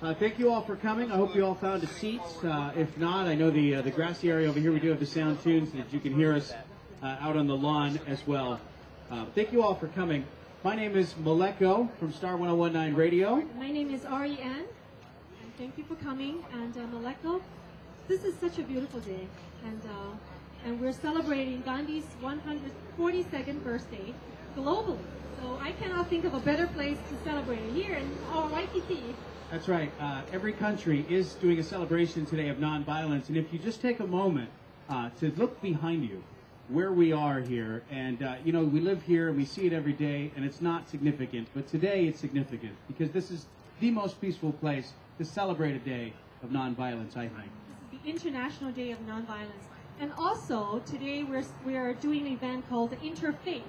Thank you all for coming. I hope you all found a seat. If not, I know the grassy area over here, we do have the sound tuned so that you can hear us out on the lawn as well. Thank you all for coming. My name is Maleko from Star 1019 Radio. My name is Ariane, and thank you for coming. And Maleko, this is such a beautiful day, and we're celebrating Gandhi's 142nd birthday globally. So I cannot think of a better place to celebrate it here in our Waikiki. That's right. Every country is doing a celebration today of nonviolence, and if you just take a moment to look behind you, where we are here, and you know, we live here and we see it every day, and it's not significant, but today it's significant because this is the most peaceful place to celebrate a day of nonviolence, I think. This is the International Day of Nonviolence, and also today we're doing an event called the Interfaith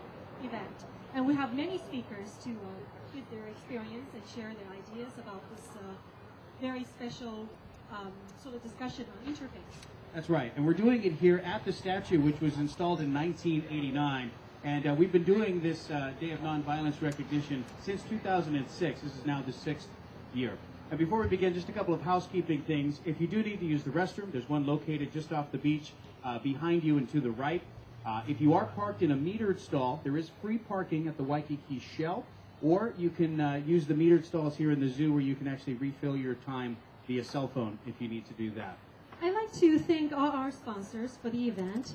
event, and we have many speakers to give their experience and share their ideas about this very special sort of discussion on interfaith. That's right, and we're doing it here at the statue, which was installed in 1989, and we've been doing this Day of Nonviolence recognition since 2006. This is now the 6th year. And before we begin, just a couple of housekeeping things. If you do need to use the restroom, there's one located just off the beach behind you and to the right. If you are parked in a metered stall, there is free parking at the Waikiki Shell. Or you can use the metered stalls here in the zoo where you can actually refill your time via cell phone if you need to do that. I'd like to thank all our sponsors for the event.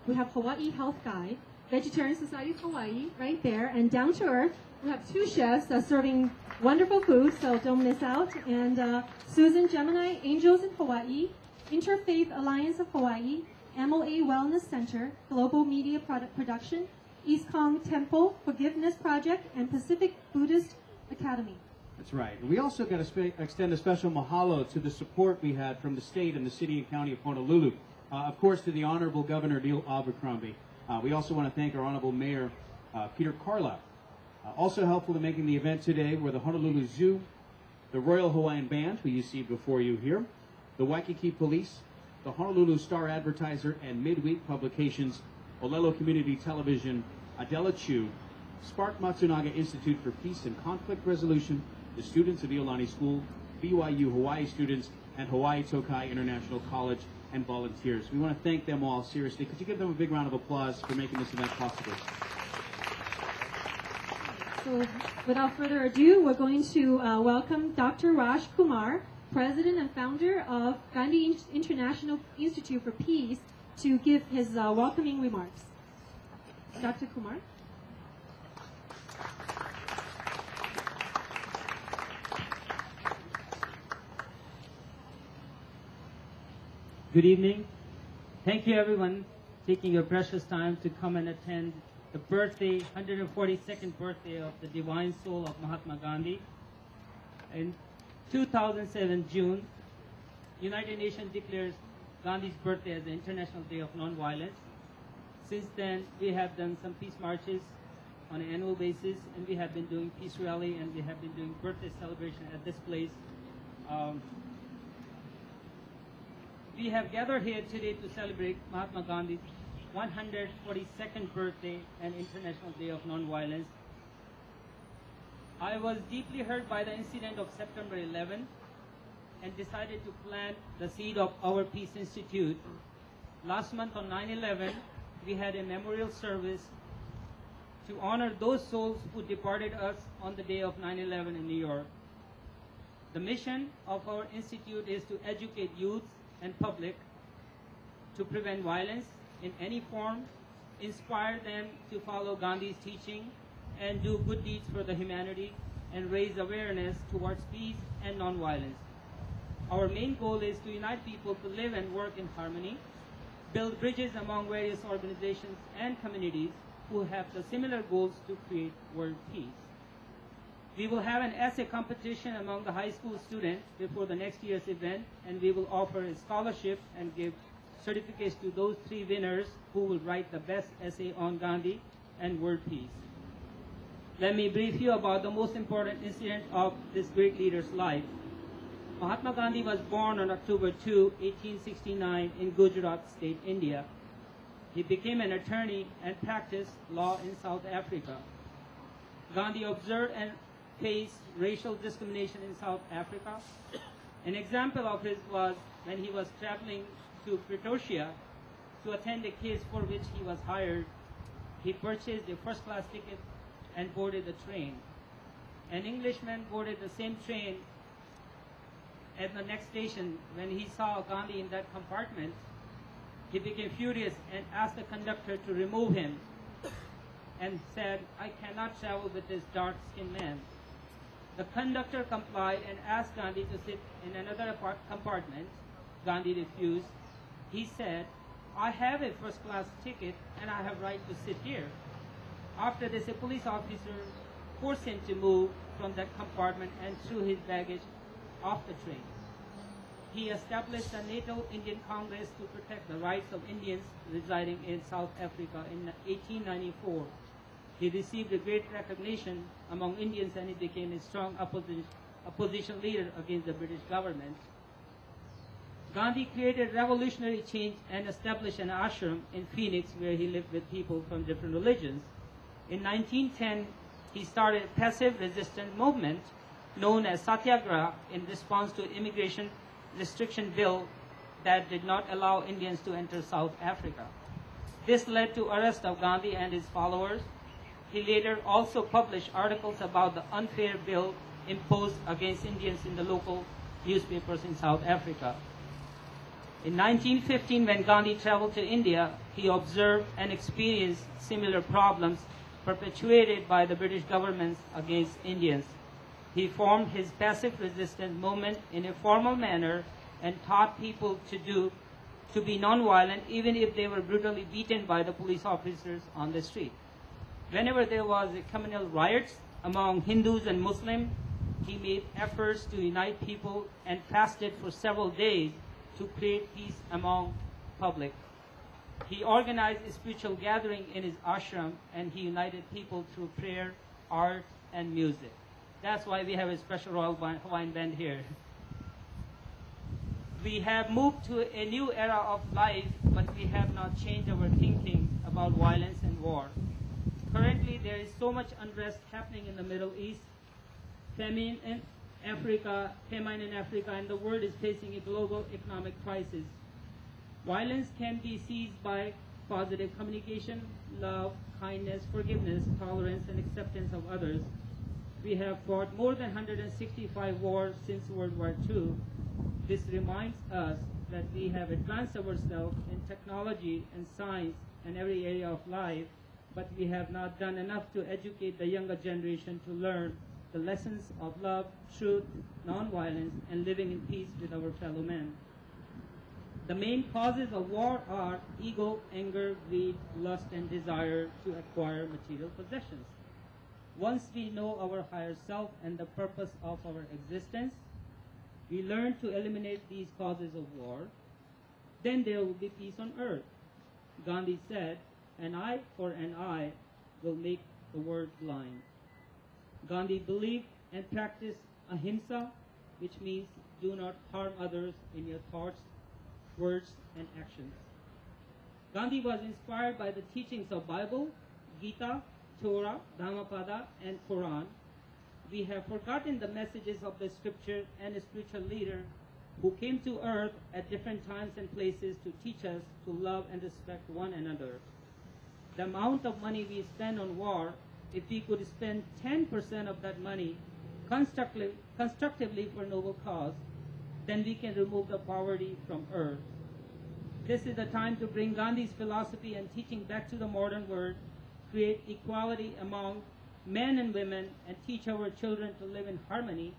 We have Hawaii Health Guide, Vegetarian Society of Hawaii right there, and down to earth, we have 2 chefs serving wonderful food, so don't miss out. And Susan Gemini, Angels in Hawaii, Interfaith Alliance of Hawaii, MOA Wellness Center, Global Media Production, East Kong Temple Forgiveness Project, and Pacific Buddhist Academy. That's right. And we also got to extend a special mahalo to the support we had from the state and the city and county of Honolulu. Of course, to the Honorable Governor Neil Abercrombie. We also want to thank our Honorable Mayor Peter Carlisle. Also helpful in making the event today were the Honolulu Zoo, the Royal Hawaiian Band, who you see before you here, the Waikiki Police, the Honolulu Star Advertiser and Midweek Publications, Olelo Community Television, Adela Chu, Spark Matsunaga Institute for Peace and Conflict Resolution, the students of Iolani School, BYU Hawaii students, and Hawaii Tokai International College and volunteers. We want to thank them all seriously. Could you give them a big round of applause for making this event possible? So without further ado, we're going to welcome Dr. Raj Kumar, President and founder of Gandhi International Institute for Peace, to give his welcoming remarks. Dr. Kumar. Good evening. Thank you everyone taking your precious time to come and attend the 142nd birthday of the divine soul of Mahatma Gandhi. In 2007 June, United Nations declares Gandhi's birthday as the International Day of Nonviolence. Since then, we have done some peace marches on an annual basis, and we have been doing peace rally, and we have been doing birthday celebration at this place. We have gathered here today to celebrate Mahatma Gandhi's 142nd birthday and International Day of Nonviolence. I was deeply hurt by the incident of September 11th and decided to plant the seed of our Peace Institute. Last month on 9/11, we had a memorial service to honor those souls who departed us on the day of 9/11 in New York. The mission of our institute is to educate youth and public to prevent violence in any form, inspire them to follow Gandhi's teaching, and do good deeds for the humanity, and raise awareness towards peace and nonviolence. Our main goal is to unite people to live and work in harmony, build bridges among various organizations and communities who have the similar goals to create world peace. We will have an essay competition among the high school students before the next year's event, and we will offer a scholarship and give certificates to those 3 winners who will write the best essay on Gandhi and world peace. Let me brief you about the most important incident of this great leader's life. Mahatma Gandhi was born on October 2, 1869 in Gujarat state, India. He became an attorney and practiced law in South Africa. Gandhi observed and faced racial discrimination in South Africa. An example of it was when he was traveling to Pretoria to attend a case for which he was hired. He purchased a first-class ticket and boarded the train. An Englishman boarded the same train at the next station. When he saw Gandhi in that compartment, he became furious and asked the conductor to remove him and said, "I cannot travel with this dark-skinned man." The conductor complied and asked Gandhi to sit in another compartment. Gandhi refused. He said, "I have a first-class ticket and I have right to sit here." After this, a police officer forced him to move from that compartment and threw his baggage off the train. He established a NATO Indian Congress to protect the rights of Indians residing in South Africa in 1894. He received a great recognition among Indians and he became a strong opposition leader against the British government. Gandhi created revolutionary change and established an ashram in Phoenix where he lived with people from different religions. In 1910, he started a passive resistance movement known as Satyagraha in response to immigration restriction bill that did not allow Indians to enter South Africa. This led to arrest of Gandhi and his followers. He later also published articles about the unfair bill imposed against Indians in the local newspapers in South Africa. In 1915, when Gandhi traveled to India, he observed and experienced similar problems perpetuated by the British governments against Indians. He formed his passive resistance movement in a formal manner and taught people to be nonviolent even if they were brutally beaten by the police officers on the street. Whenever there was a communal riots among Hindus and Muslims, he made efforts to unite people and fasted for several days to create peace among public. He organized a spiritual gathering in his ashram and he united people through prayer, art, and music. That's why we have a special Royal Hawaiian Band here. We have moved to a new era of life, but we have not changed our thinking about violence and war. Currently, there is so much unrest happening in the Middle East. Famine in Africa, and the world is facing a global economic crisis. Violence can be seized by positive communication, love, kindness, forgiveness, tolerance, and acceptance of others. We have fought more than 165 wars since World War II. This reminds us that we have advanced ourselves in technology and science and every area of life, but we have not done enough to educate the younger generation to learn the lessons of love, truth, nonviolence, and living in peace with our fellow men. The main causes of war are ego, anger, greed, lust, and desire to acquire material possessions. Once we know our higher self and the purpose of our existence, we learn to eliminate these causes of war, then there will be peace on earth. Gandhi said, "An eye for an eye will make the world blind." Gandhi believed and practiced ahimsa, which means do not harm others in your thoughts, words, and actions. Gandhi was inspired by the teachings of Bible, Gita, Torah, Dhammapada, and Quran. We have forgotten the messages of the scripture and a spiritual leader who came to earth at different times and places to teach us to love and respect one another. The amount of money we spend on war, if we could spend 10% of that money constructively for noble cause, then we can remove the poverty from earth. This is the time to bring Gandhi's philosophy and teaching back to the modern world, create equality among men and women, and teach our children to live in harmony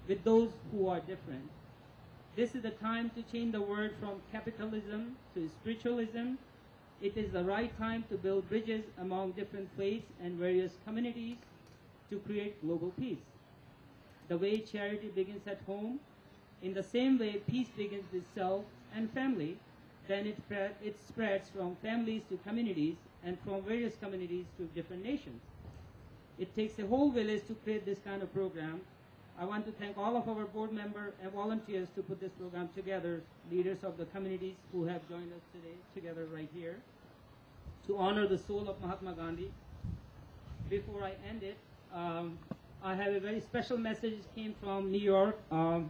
with those who are different. This is the time to change the world from capitalism to spiritualism. It is the right time to build bridges among different faiths and various communities to create global peace. The way charity begins at home, in the same way peace begins with self and family, then it spreads from families to communities and from various communities to different nations. It takes a whole village to create this kind of program. I want to thank all of our board members and volunteers to put this program together, leaders of the communities who have joined us today together right here, to honor the soul of Mahatma Gandhi. Before I end it, I have a very special message came from New York, from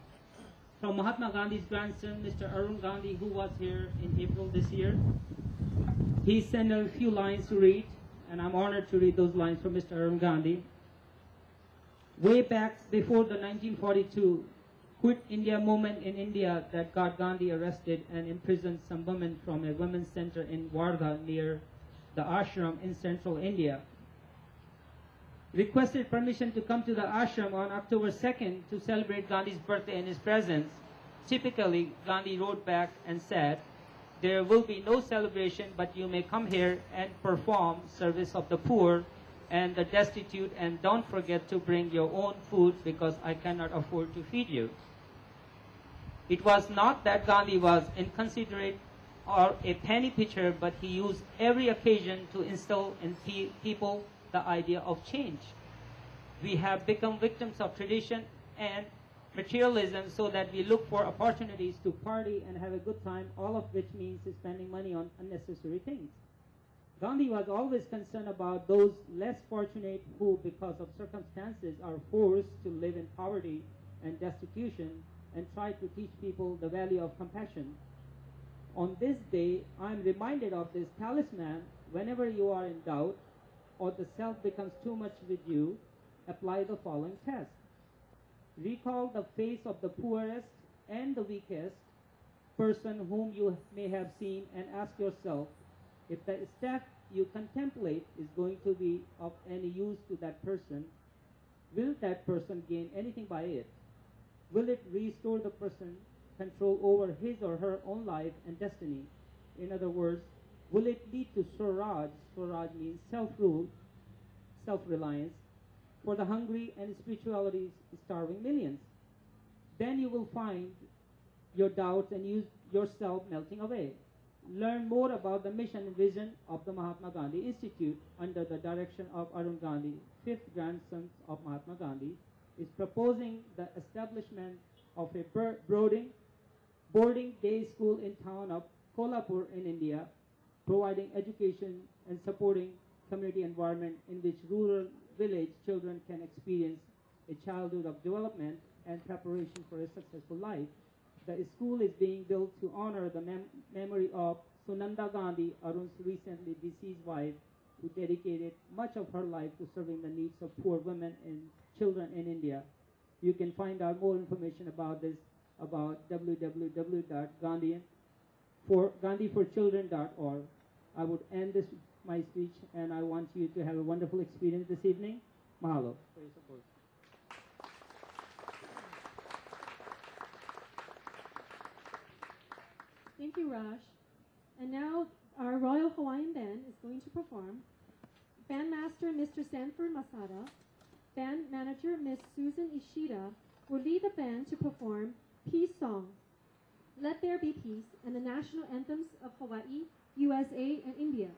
Mahatma Gandhi's grandson, Mr. Arun Gandhi, who was here in April this year. He sent a few lines to read, and I'm honored to read those lines from Mr. Arun Gandhi. Way back before the 1942 Quit India movement in India that got Gandhi arrested and imprisoned some women from a women's center in Wardha near the ashram in central India. Requested permission to come to the ashram on October 2nd to celebrate Gandhi's birthday in his presence. Typically, Gandhi wrote back and said, "There will be no celebration, but you may come here and perform service of the poor and the destitute, and don't forget to bring your own food because I cannot afford to feed you." It was not that Gandhi was inconsiderate or a penny pitcher, but he used every occasion to instill in people the idea of change. We have become victims of tradition and materialism so that we look for opportunities to party and have a good time, all of which means spending money on unnecessary things. Gandhi was always concerned about those less fortunate who, because of circumstances, are forced to live in poverty and destitution, and try to teach people the value of compassion. On this day, I am reminded of this talisman: whenever you are in doubt or the self becomes too much with you, apply the following test. Recall the face of the poorest and the weakest person whom you may have seen and ask yourself if the step you contemplate is going to be of any use to that person. Will that person gain anything by it? Will it restore the person control over his or her own life and destiny? In other words, will it lead to Swaraj? Swaraj means self-rule, self-reliance, for the hungry and spirituality's starving millions. Then you will find your doubts and yourself melting away. Learn more about the mission and vision of the Mahatma Gandhi Institute under the direction of Arun Gandhi, fifth grandson of Mahatma Gandhi, is proposing the establishment of a boarding day school in town of Kolhapur in India, providing education and supporting community environment in which rural village children can experience a childhood of development and preparation for a successful life. The school is being built to honor the memory of Sunanda Gandhi, Arun's recently deceased wife, who dedicated much of her life to serving the needs of poor women and children in India. You can find out more information about this about www.gandhiforchildren.org. I would end my speech, and I want you to have a wonderful experience this evening. Mahalo for your support. Thank you, Raj. And now our Royal Hawaiian Band is going to perform. Bandmaster Mr. Sanford Masada, band manager Ms. Susan Ishida will lead the band to perform peace songs, Let There Be Peace, and the national anthems of Hawaii, USA, and India.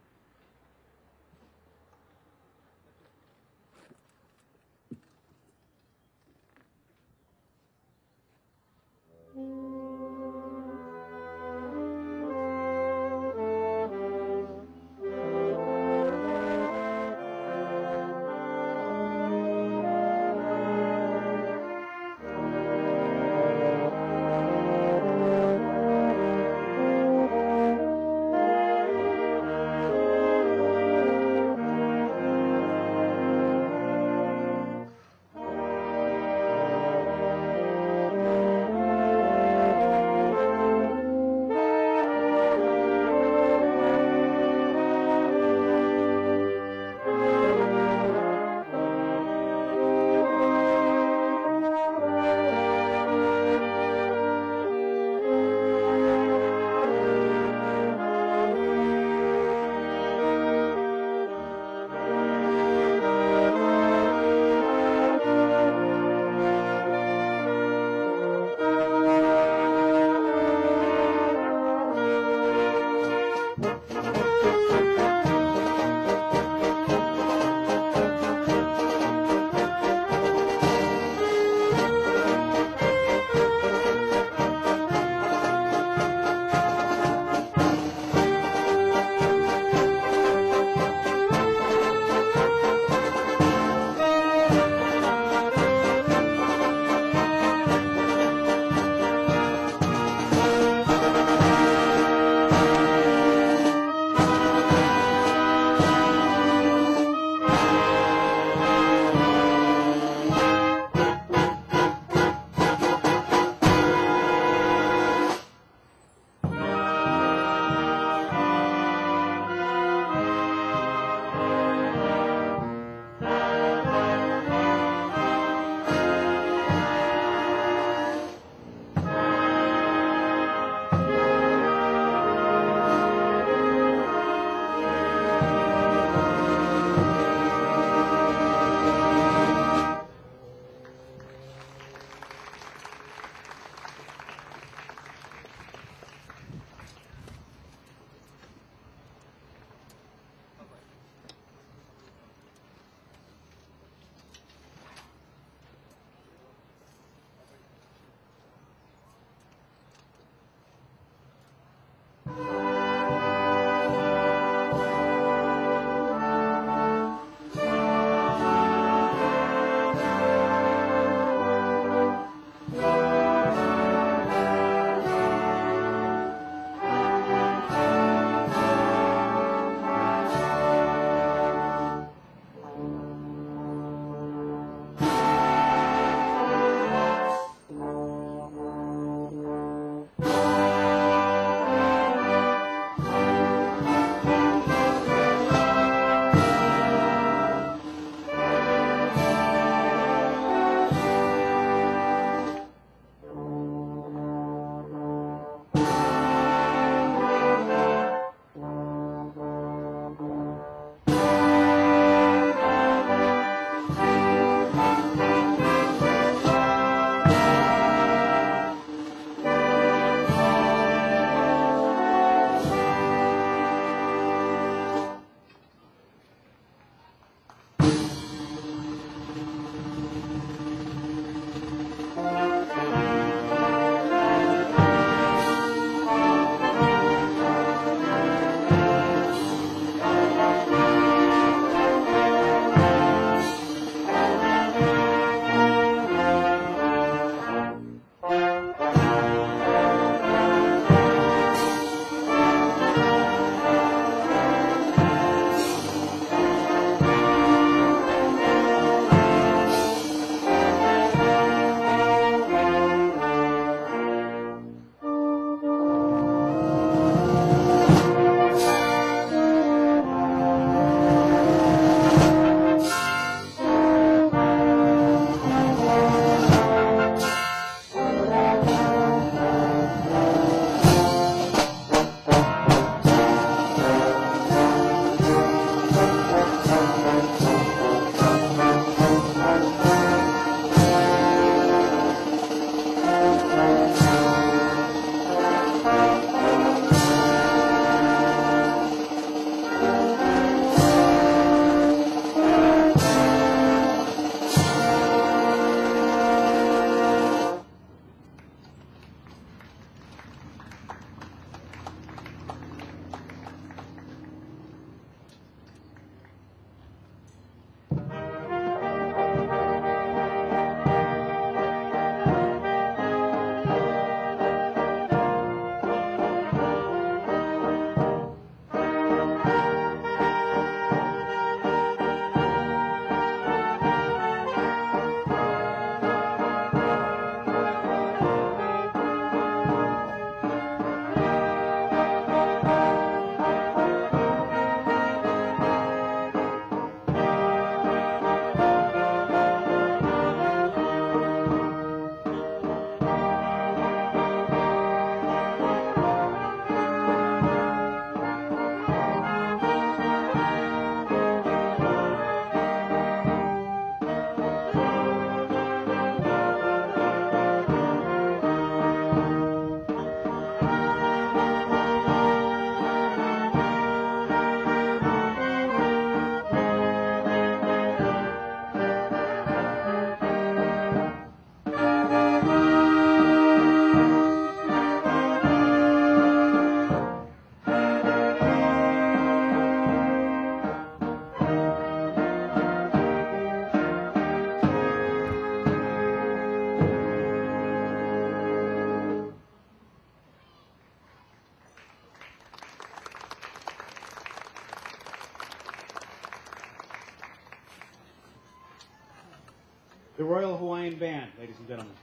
The Royal Hawaiian Band, ladies and gentlemen.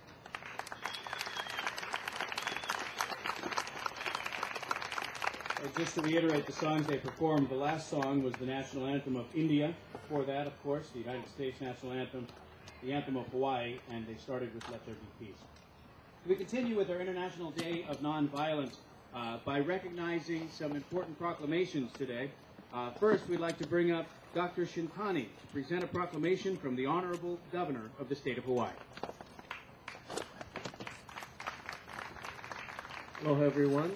Just to reiterate the songs they performed, the last song was the national anthem of India. Before that, of course, the United States national anthem, the anthem of Hawaii, and they started with Let There Be Peace. We continue with our International Day of Nonviolence by recognizing some important proclamations today. First, we'd like to bring up Dr. Shintani to present a proclamation from the Honorable Governor of the State of Hawaii. Hello, everyone.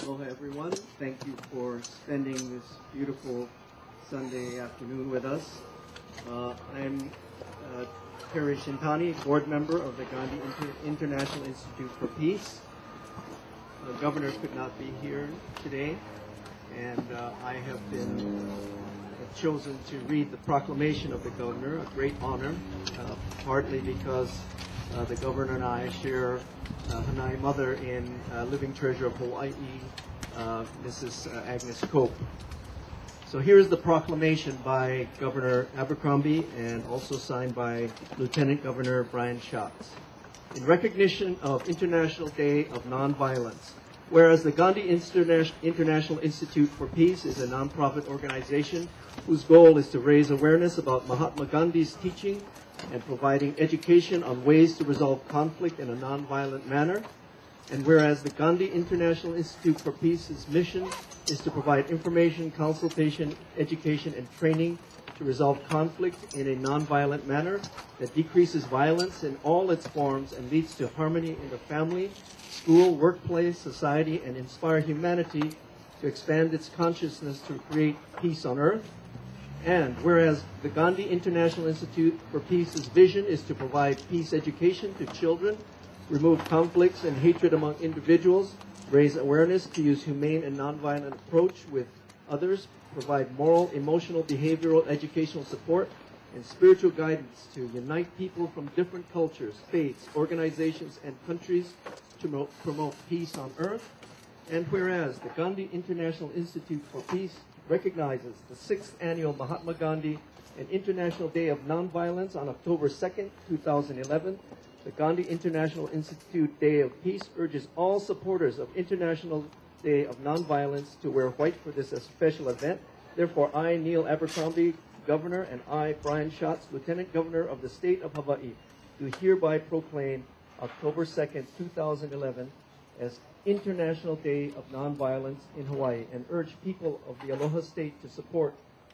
Aloha, everyone. Thank you for spending this beautiful Sunday afternoon with us. I'm Terry Shintani, board member of the Gandhi International Institute for Peace. The governor could not be here today, and I have been chosen to read the proclamation of the governor, a great honor, partly because the governor and I share Hanai mother in living treasure of Hawaii, Mrs. Agnes Cope. So here's the proclamation by Governor Abercrombie and also signed by Lieutenant Governor Brian Schatz. In recognition of International Day of Nonviolence, whereas the Gandhi International Institute for Peace is a nonprofit organization whose goal is to raise awareness about Mahatma Gandhi's teaching and providing education on ways to resolve conflict in a nonviolent manner. And whereas the Gandhi International Institute for Peace's mission is to provide information, consultation, education, and training to resolve conflict in a nonviolent manner that decreases violence in all its forms and leads to harmony in the family, school, workplace, society, and inspire humanity to expand its consciousness to create peace on earth. And whereas the Gandhi International Institute for Peace's vision is to provide peace education to children, remove conflicts and hatred among individuals, raise awareness to use humane and nonviolent approach with others, provide moral, emotional, behavioral, educational support, and spiritual guidance to unite people from different cultures, faiths, organizations, and countries to promote peace on earth. And whereas the Gandhi International Institute for Peace recognizes the 6th annual Mahatma Gandhi and International Day of Nonviolence on October 2nd, 2011, the Gandhi International Institute Day of Peace urges all supporters of International Day of Nonviolence to wear white for this special event. Therefore, I, Neil Abercrombie, Governor, and I, Brian Schatz, Lieutenant Governor of the State of Hawaii, do hereby proclaim October 2nd, 2011 as International Day of Nonviolence in Hawaii and urge people of the Aloha State to support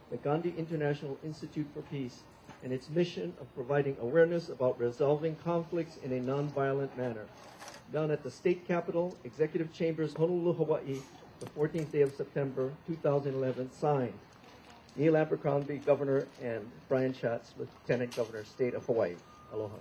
the Gandhi International Institute for Peace and its mission of providing awareness about resolving conflicts in a nonviolent manner. Done at the State Capitol, Executive Chambers, Honolulu, Hawaii, the 14th day of September, 2011, signed Neil Abercrombie, Governor, and Brian Schatz, Lieutenant Governor, State of Hawaii. Aloha.